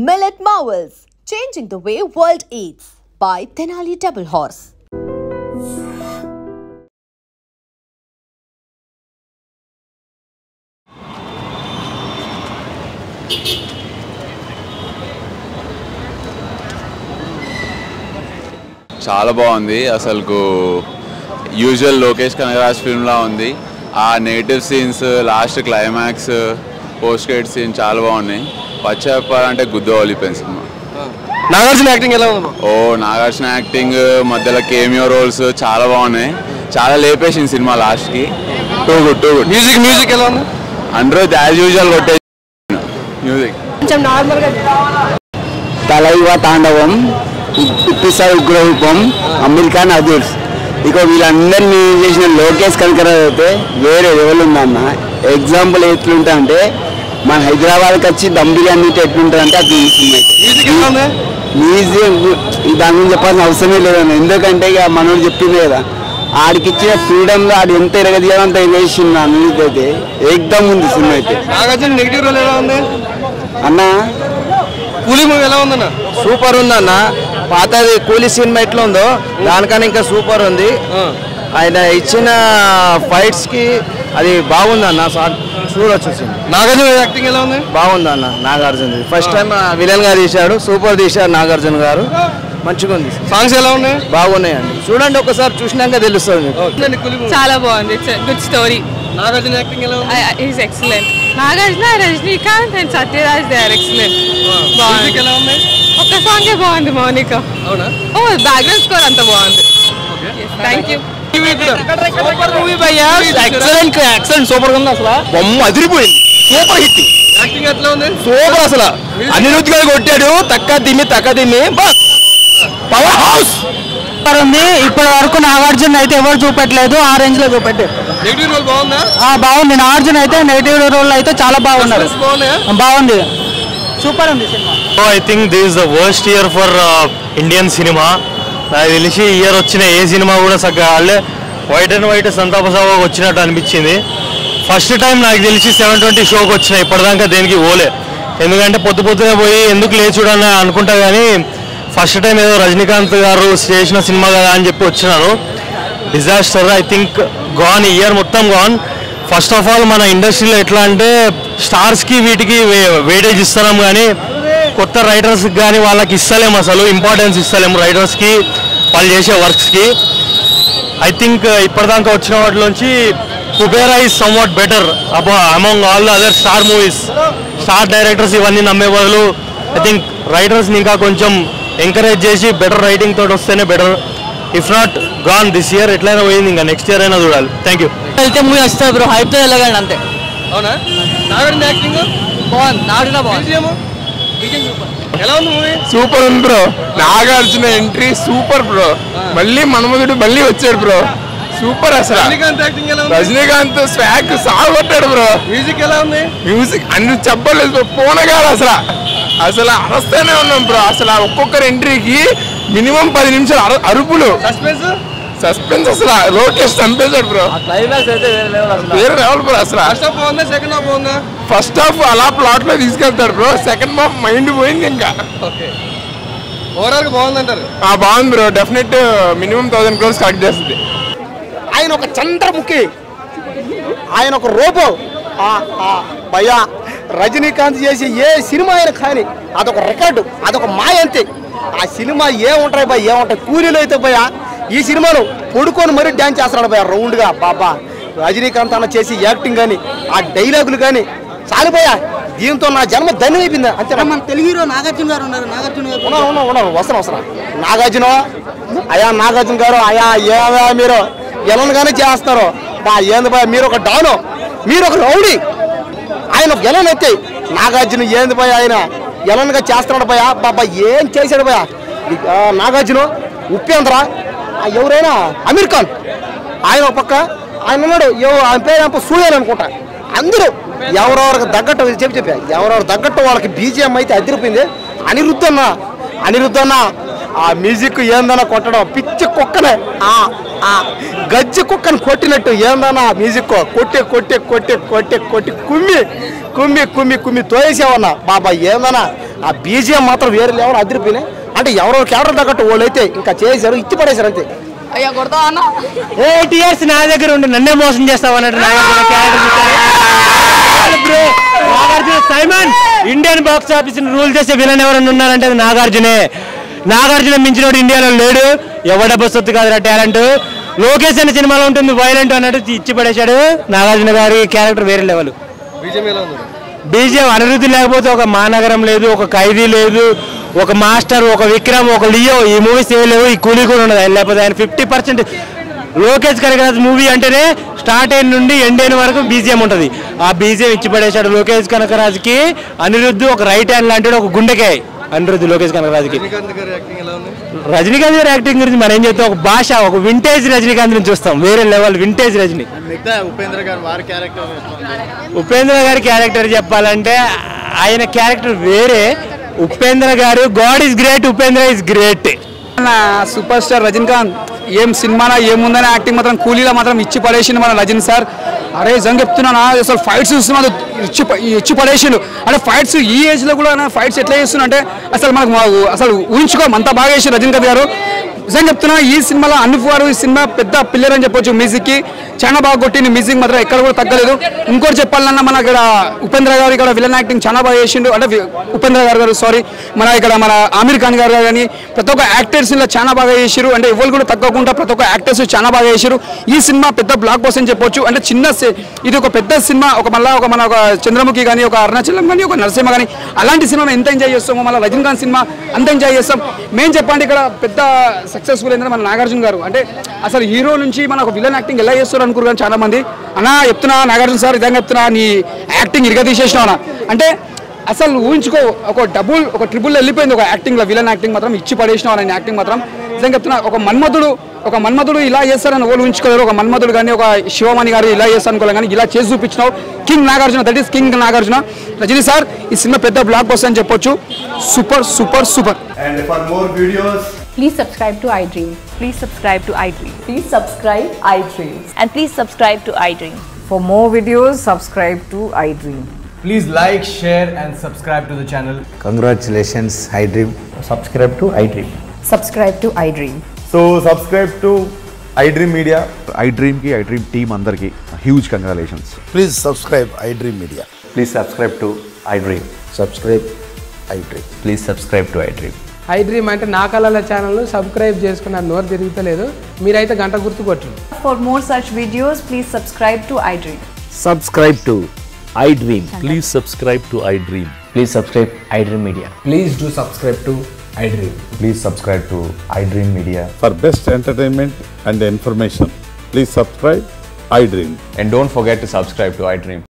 Millet Marvels, changing the way world eats by Tenali Double Horse. చాలా బాగుంది. అసలు usual Lokesh Kanagaraj ఫిల్మ్లా ఉంది. ఆ native scenes, last climax, post credit scene చాలా బాగున్నాయి. పచ్చ చెప్పాలంటే గుద్దవలిపోయింది సినిమా. నాగార్జున యాక్టింగ్ ఎలా ఉంది? నాగార్జున యాక్టింగ్, మధ్యలో కేమియో రోల్స్ చాలా బాగున్నాయి. చాలా లేపేసింది సినిమా లాస్ట్కి. Too good. మ్యూజిక్ ఎలా ఉంది? అందరూ యాజ్ యూజువల్ కొట్టే మ్యూజిక్. కొంచెం నార్మల్గా తలైవ తాండవం, ఇప్పిసారి ఉగ్రరూపం, అమీర్ ఖాన్, అదూర్స్. ఇక వీళ్ళందరినీ చేసిన లోకేష్ కనకరాజ్ అయితే వేరే లెవెల్ ఉందన్న. ఎగ్జాంపుల్ ఎట్లుంటా అంటే మన హైదరాబాద్కి వచ్చి దమ్ బిర్యానీ ఎట్లుంటుంది అంటే అది మ్యూజిక్ దాని గురించి చెప్పాల్సిన అవసరమే లేదన్న. ఎందుకంటే ఇక మనోడు చెప్పింది కదా, ఆడికి ఇచ్చిన ఫ్రీడమ్లో ఆడు ఎంత ఎరగదియాలో అంత ఎగేసింది. మ్యూజిక్ అయితే ఏకదమ్ ఉంది సినిమా అయితే. నాగార్జున నెగిటివ్ రోల్ ఎలా ఉంది అన్న? కూలీ మూవీ ఎలా ఉందన్న? సూపర్ ఉందన్న. పాతది కూలీ సినిమా ఎట్లా ఉందో దానికన్నా ఇంకా సూపర్ ఉంది. ఆయన ఇచ్చిన ఫైట్స్ కి అది బాగుందన్న, చూడొచ్చు. నాగార్జున యాక్టింగ్ ఎలా ఉంది? బాగుందన్న. నాగార్జున ఫస్ట్ టైం విలన్ గా తీశాడు, సూపర్ తీశాడు నాగార్జున గారు. మంచిగా ఉంది. సాంగ్స్ ఎలా ఉన్నాయి? బాగున్నాయండి, చూడండి ఒకసారి చూసినాక తెలుస్తుంది. చాలా బాగుంది. It's good story. Nagarjuna acting ఎలా ఉంది? Is excellent. Nagarjuna, Rajinikanth and Sathyaraj they are excellent. Music ఎలా ఉంది? ఒక్క సాంగే బాగుంది, మౌనిక. అవునా? ఓ బ్యాక్గ్రౌండ్ స్కోర్ అంత బాగుంది. Thank you. ఎక్సలెంట్ సూపర్ ఉంది. అసలు బొమ్మ అదిరిపోయింది. Super hit. యాక్టింగ్ ఎట్లా ఉంది? సూపర్. అసలు అనిరుద్ధ్ గారు కొట్టాడు. తక్క దిమ్మి పవర్ హౌస్ ఉంది. ఇప్పటి వరకు నాగార్జున అయితే ఎవరు చూపెట్టలేదు, ఆ రేంజ్ లో చూపెట్టారు. నెగిటివ్ రోల్ బాగుందా? బాగుంది. నాగార్జున అయితే నెగిటివ్ రోల్ అయితే చాలా బాగున్నారు. బాగుంది, సూపర్ ఉంది cinema. I think this is the worst year for Indian cinema. నాకు తెలిసి ఇయర్ వచ్చిన ఏ సినిమా కూడా చక్కగా వాళ్ళే వైట్ అండ్ వైట్ సంతాప సభకు వచ్చినట్టు అనిపించింది. ఫస్ట్ టైం నాకు తెలిసి 720 షోకి వచ్చినాయి. ఇప్పటిదాకా దేనికి పోలే. ఎందుకంటే పొద్దునే పోయి ఎందుకు లేచుడని అనుకుంటా, కానీ ఫస్ట్ టైం ఏదో రజనీకాంత్ గారు చేసిన సినిమా కదా అని చెప్పి వచ్చినాను. Disaster. I think gone, year మొత్తం గాన్. ఫస్ట్ ఆఫ్ ఆల్ మన ఇండస్ట్రీలో ఎట్లా అంటే స్టార్స్కి వీటికి వెయిటేజ్ ఇస్తున్నాం, కానీ కొత్త రైటర్స్కి కానీ వాళ్ళకి ఇస్తలేము, అసలు ఇంపార్టెన్స్ ఇస్తలేము రైటర్స్కి, వాళ్ళు చేసే వర్క్స్కి. ఐ థింక్ ఇప్పటిదాకా వచ్చిన వాటిలోంచి Kubera is somewhat better among all the other star movies. Star directors ఇవన్నీ నమ్మే బదులు ఐ థింక్ రైటర్స్ని ఇంకా కొంచెం ఎంకరేజ్ చేసి బెటర్ రైటింగ్ తోటి వస్తేనే better. If not gone this year, ఎట్లయినా పోయింది, ఇంకా నెక్స్ట్ ఇయర్ అయినా చూడాలి. Thank you. వెళ్తే మూవీ వస్తుంది బ్రో, హైప్తో వెళ్ళగలండి అంతే. అవునా? నాగార్జున యాక్టింగ్ బాగుంది. నాగార్జున బాగుంది. ఎలా ఉంది మూవీ? సూపర్ ఉంది bro. Nagarjuna entry super bro. మళ్ళీ మనమధుడు మళ్ళీ వచ్చాడు బ్రో. సూపర్. అసలు రజనీకాంత్ యాక్టింగ్ ఎలా ఉంది? రజనీకాంత్ స్వాగ్ సాగొట్టాడు బ్రో. మ్యూజిక్ ఎలా ఉంది? మ్యూజిక్ అన్ని చెప్పలేదు బ్రో. పోనగాడు అసలు అరస్తూనే ఉన్నాం బ్రో. అసలు ఒక్కొక్కరి ఎంట్రీకి మినిమం 10 నిమిషాలు అరుపులు, సస్పెన్స్. అసలు లోకేష్ చంపేశాడు బ్రో. వేరే లెవెల్ బ్రో. అసలు ఫస్ట్ హాఫ్ బాగుందా? సెకండ్ హాఫ్ బాగుందా? ఫస్ట్ హాఫ్ అలా ప్లాట్ లో తీసుకెళ్తాడు బ్రో. సెకండ్ హాఫ్ మైండ్ పోయింది ఇంకా. ఓవరాల్ బాగుందంటారు? బాగుంది bro. Definite minimum 1000 crores collect చేస్తుంది. ఆయన ఒక చంద్రముఖి, ఆయన ఒక రోబో. భయ్యా రజనీకాంత్ చేసి ఏ సినిమా అయినా కానీ అదొక రికార్డు, అదొక మాయ అంతే. ఆ సినిమా ఏముంటాయి భయ, ఏముంటాయి కూలీలు అయితే భయ. ఈ సినిమాలో పడుకొని మరీ డ్యాన్స్ చేస్తున్నాడు భయ రౌండ్గా. బాబా రజనీకాంత్ అన్న చేసి యాక్టింగ్ కానీ ఆ డైలాగులు కానీ చాలు భయ. దీంతో నా జన్మ ధన్యమైపోయింది అంతే. మన తెలుగు హీరో నాగార్జున గారు ఉన్నారు. ఉన్నారు వస్తాను. నాగార్జున నాగార్జున గారు ఏదా మీరు ఎలాగానే చేస్తారు బా. ఏంది భయ, మీరు ఒక డాను, మీరు ఒక రౌడీ. ఆయన ఒక ఎలన్ అయితే నాగార్జున ఏంది భయ, ఆయన ఎలన్గా చేస్తున్నాడు భయ. బాబా ఏం చేశాడు భయ నాగార్జున. ఉపేంద్ర, ఎవరైనా అమీర్ ఖాన్, ఆయన ఒక పక్క ఆయన ఉన్నాడు. ఆయన పేరు సూర్యన్ అనుకుంటా. అందరూ ఎవరెవరికి తగ్గట్టు చెప్పా, ఎవరెవరు తగ్గట్టు వాళ్ళకి బీజిఎం అయితే అదిరిపోయింది. అనిరుద్ధన్న ఆ మ్యూజిక్ ఏందన్నా కొట్టడం పిచ్చి కుక్కనే. ఆ గజ్జి కుక్కను కొట్టినట్టు ఏందన్నా మ్యూజిక్ కొట్టి కొట్టి కొట్టి కొట్టి కొట్టి కుమ్మి కుమ్మి కుమ్మి కుమ్మి తోయేసేవన్నా బాబా ఏందన్నా ఆ బీజిఎం మాత్రం వేరే లెవెల్ అదిరిపోయినాయి. అంటే ఎవరో క్యారెక్టర్ తగ్గట్టు వాళ్ళు అయితే ఇంకా చేశారు, ఇచ్చి పడేశారు అంతే. అయ్యా కొడతా అన్న 8 years నా దగ్గర ఉండి నన్నే మోసం చేస్తావు అన్నట్టు Nagarjuna Simon Indian box office rule చేసే విలన్ ఎవరన్నా ఉన్నారంటే అది నాగార్జునే. నాగార్జున మించినోడు ఇండియాలో లేడు. ఎవడ బస్సొత్తు కాదురా టాలెంట్. లోకేష్ అనే సినిమాలో ఉంటుంది వైలెంట్ అన్నట్టు ఇచ్చి పడేశాడు. నాగార్జున గారి క్యారెక్టర్ వేరే లెవెల్. బీజేపీ అనిరుద్ధి లేకపోతే ఒక మానగరం లేదు, ఒక ఖైదీ లేదు, ఒక మాస్టర్, ఒక విక్రమ్, ఒక లియో, ఈ మూవీస్ ఏ లేవు. ఈ కూలీ కూడా ఉండదు ఆయన లేకపోతే. ఆయన 50% లోకేష్ కనకరాజ్ మూవీ అంటేనే స్టార్ట్ అయిన నుండి ఎండ్ అయిన వరకు బీజిఎం ఉంటుంది. ఆ బీజిఎం ఇచ్చి పడేశాడు లోకేష్ కనకరాజ్కి. అనిరుద్ధ్ ఒక రైట్ హ్యాండ్ లాంటి ఒక గుండెకాయ అనిరుద్ధ్ లోకేష్ కనకరాజ్కి. రజనీకాంత్ గారి యాక్టింగ్ గురించి మనం ఏం చెప్తాం, ఒక భాష, ఒక వింటేజ్ రజనీకాంత్ నుంచి చూస్తాం. వేరే లెవెల్ వింటేజ్ రజనీ. ఉపేంద్ర గారి క్యారెక్టర్ చెప్పాలంటే ఆయన క్యారెక్టర్ వేరే. ఉపేంద్ర గారు God is great, Upendra is great. Super star Rajinikanth ఏం సినిమానా ఏముందని యాక్టింగ్ మాత్రం కూలీలో మాత్రం ఇచ్చి పడేసిండు మన రజనీ సార్. అరే నిజంగా చెప్తున్నానా, అసలు ఫైట్స్ చూస్తున్నా ఇచ్చి పడేసిండు. అంటే ఫైట్స్ ఈ ఏజ్లో కూడా ఫైట్స్ ఎట్లా చేస్తున్నా అంటే అసలు మనకు అసలు ఊహించుకోం అంత బాగా చేసి రజనీకాంత్ గారు. నిజంగా చెప్తున్నా ఈ సినిమాలో అనూప్ గారు ఈ సినిమా పెద్ద పిల్లర్ అని చెప్పొచ్చు. మ్యూజిక్కి చాలా బాగా కొట్టింది. మ్యూజిక్ మాత్రం ఎక్కడ కూడా తగ్గలేదు. ఇంకోటి చెప్పాలన్నా మన ఇక్కడ ఉపేంద్ర గారు ఇక్కడ విలన్ యాక్టింగ్ చాలా బాగా చేసిండు. అంటే ఉపేంద్ర గారు సారీ మన ఇక్కడ మన ఆమిర్ ఖాన్ గారు కానీ ప్రతి ఒక్క యాక్టర్స్ ఇలా చాలా బాగా చేసారు. అంటే ఎవరు కూడా తగ్గకుండా ప్రతి ఒక్క యాక్టర్స్ చాలా బాగా చేసారు. ఈ సినిమా పెద్ద బ్లాక్ బస్టర్ అని చెప్పొచ్చు. అంటే చిన్న ఇది ఒక పెద్ద సినిమా, ఒక మళ్ళీ ఒక మన ఒక చంద్రముఖి కానీ, ఒక అరుణాచలం కానీ, ఒక నరసింహ కానీ అలాంటి సినిమా ఎంత ఎంజాయ్ చేస్తామో మళ్ళీ రజనీకాంత్ సినిమా అంత ఎంజాయ్ చేస్తాం. మేము చెప్పండి ఇక్కడ పెద్ద సక్సెస్ఫుల్ ఏంటంటే మన నాగార్జున గారు. అంటే అసలు హీరో నుంచి మన ఒక విలన్ యాక్టింగ్ ఎలా చేస్తారు అనుకున్నారు కానీ చాలా మంది. అన్నా చెప్తున్నా నాగార్జున సార్ ఇదంగా చెప్తున్నా నీ యాక్టింగ్ ఇరుగా తీసేసినావు అంటే అసలు ఊహించుకో ఒక ట్రిపుల్ వెళ్ళిపోయింది ఒక యాక్టింగ్లో. విలన్ యాక్టింగ్ మాత్రం ఇచ్చి పడేసినావు అని యాక్టింగ్ మాత్రం నిజంగా చెప్తున్నా. ఒక మన్మధుడు ఇలా చేస్తారని ఎవరు ఊహించుకోలేరు. ఒక మన్మధుడు కానీ ఒక శివమణి గారు ఇలా చేస్తారు అనుకోలేదు కానీ ఇలా చేసి చూపించినావు. King Nagarjuna, that is king Nagarjuna. Rajini sir ఈ సినిమా పెద్ద బ్లాక్ బస్టర్ అని చెప్పొచ్చు. Super super super. And for more videos, please subscribe to iDream. Please subscribe to iDream. Please subscribe iDream. And please subscribe to iDream. For more videos, subscribe to iDream. please like, share and subscribe to the channel. Congratulations iDream. Subscribe to iDream. Subscribe to iDream. So subscribe to iDream Media. iDream ki iDream team andarki huge congratulations. Please subscribe iDream Media. Please subscribe to iDream. Subscribe iDream. Please subscribe to iDream. iDream అంటే నా కళల channel subscribe చేసుకున్న నోరు తిరుగుతలేదు. మీరైతే గంట గుర్తు కొట్టండి. For more such videos, please subscribe to iDream. Subscribe to iDream. Please subscribe to iDream. Please subscribe iDream Media. Please do subscribe to iDream. Please subscribe to iDream Media. For best entertainment and information, please subscribe iDream. And don't forget to subscribe to iDream.